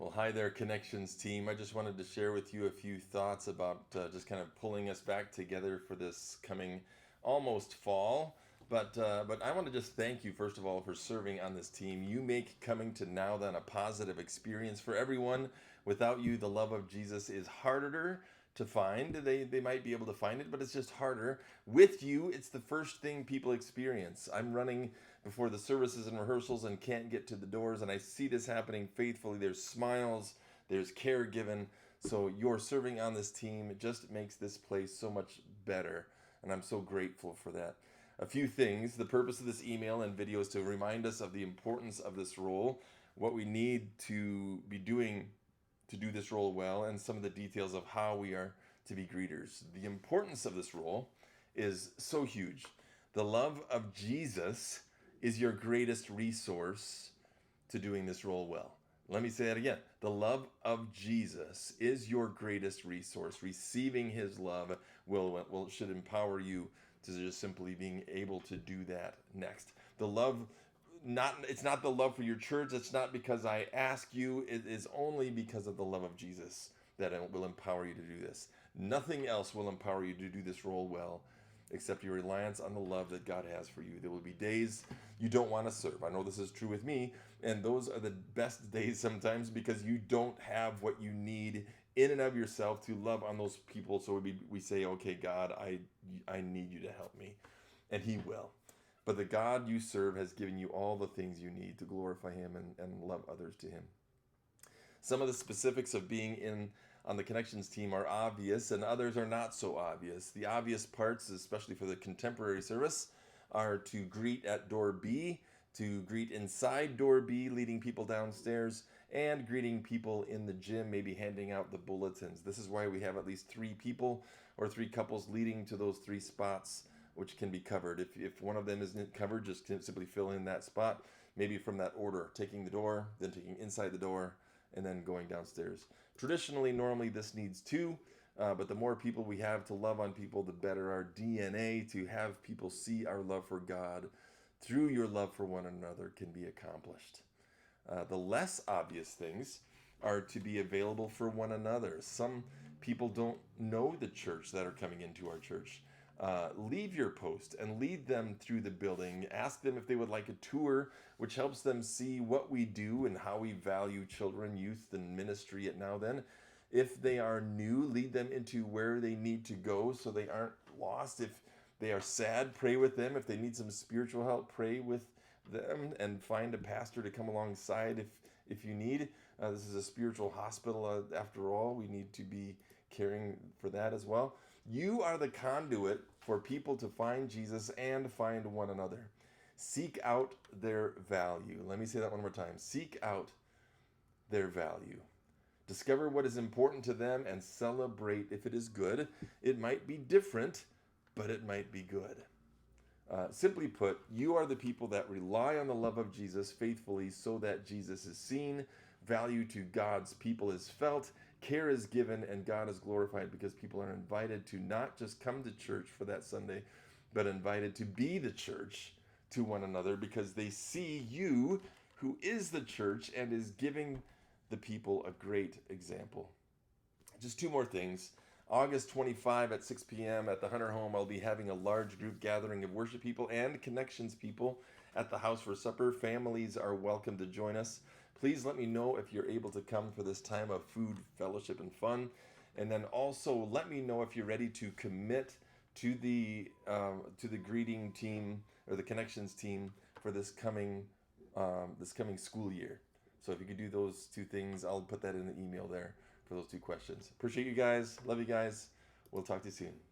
Well, hi there, Connections team. I just wanted to share with you a few thoughts about just kind of pulling us back together for this coming almost fall. But I want to just thank you, first of all, for serving on this team. You make coming to Now Then a positive experience for everyone. Without you, the love of Jesus is harder to find. They might be able to find it, but it's just harder. With you, it's the first thing people experience. I'm running before the services and rehearsals and can't get to the doors, and I see this happening faithfully. There's smiles, there's care given. So your serving on this team, it just makes this place so much better, and I'm so grateful for that. A few things. The purpose of this email and video is to remind us of the importance of this role, what we need to be doing to do this role well, and some of the details of how we are to be greeters. The importance of this role is so huge. The love of Jesus is your greatest resource to doing this role well. Let me say that again. The love of Jesus is your greatest resource. Receiving his love should empower you to just simply being able to do that next. The love, it's not the love for your church. It's not because I ask you. It is only because of the love of Jesus that it will empower you to do this. Nothing else will empower you to do this role well except your reliance on the love that God has for you. There will be days you don't want to serve. I know this is true with me, and those are the best days sometimes because you don't have what you need in and of yourself to love on those people. So we say, okay, God, I need you to help me, and he will. But the God you serve has given you all the things you need to glorify him and love others to him. Some of the specifics of being in on the Connections team are obvious, and others are not so obvious. The obvious parts, especially for the contemporary service, are to greet at door B, to greet inside door B, leading people downstairs, and greeting people in the gym, maybe handing out the bulletins. This is why we have at least 3 people or 3 couples leading to those 3 spots, which can be covered. If one of them isn't covered, just simply fill in that spot, maybe from that order, taking the door, then taking inside the door, and then going downstairs. Traditionally, normally this needs 2, but the more people we have to love on people, the better our DNA to have people see our love for God through your love for one another can be accomplished. The less obvious things are to be available for one another. Some people don't know the church that are coming into our church. Leave your post and lead them through the building. Ask them if they would like a tour, which helps them see what we do and how we value children, youth, and ministry at Now Then. If they are new, lead them into where they need to go so they aren't lost. If they are sad, pray with them. If they need some spiritual help, pray with them and find a pastor to come alongside if you need. This is a spiritual hospital after all. We need to be caring for that as well. You are the conduit for people to find Jesus and find one another. Seek out their value. Let me say that one more time. Seek out their value. Discover what is important to them and celebrate if it is good. It might be different, but it might be good. Simply put, you are the people that rely on the love of Jesus faithfully so that Jesus is seen, value to God's people is felt, care is given, and God is glorified because people are invited to not just come to church for that Sunday, but invited to be the church to one another because they see you, who is the church and is giving the people a great example. Just 2 more things. August 25 at 6 p.m. at the Hunter Home, I'll be having a large group gathering of worship people and Connections people at the house for supper. Families are welcome to join us. Please let me know if you're able to come for this time of food, fellowship, and fun. And then also let me know if you're ready to commit to the greeting team or the Connections team for this coming school year. So if you could do those 2 things, I'll put that in the email there for those 2 questions. Appreciate you guys. Love you guys. We'll talk to you soon.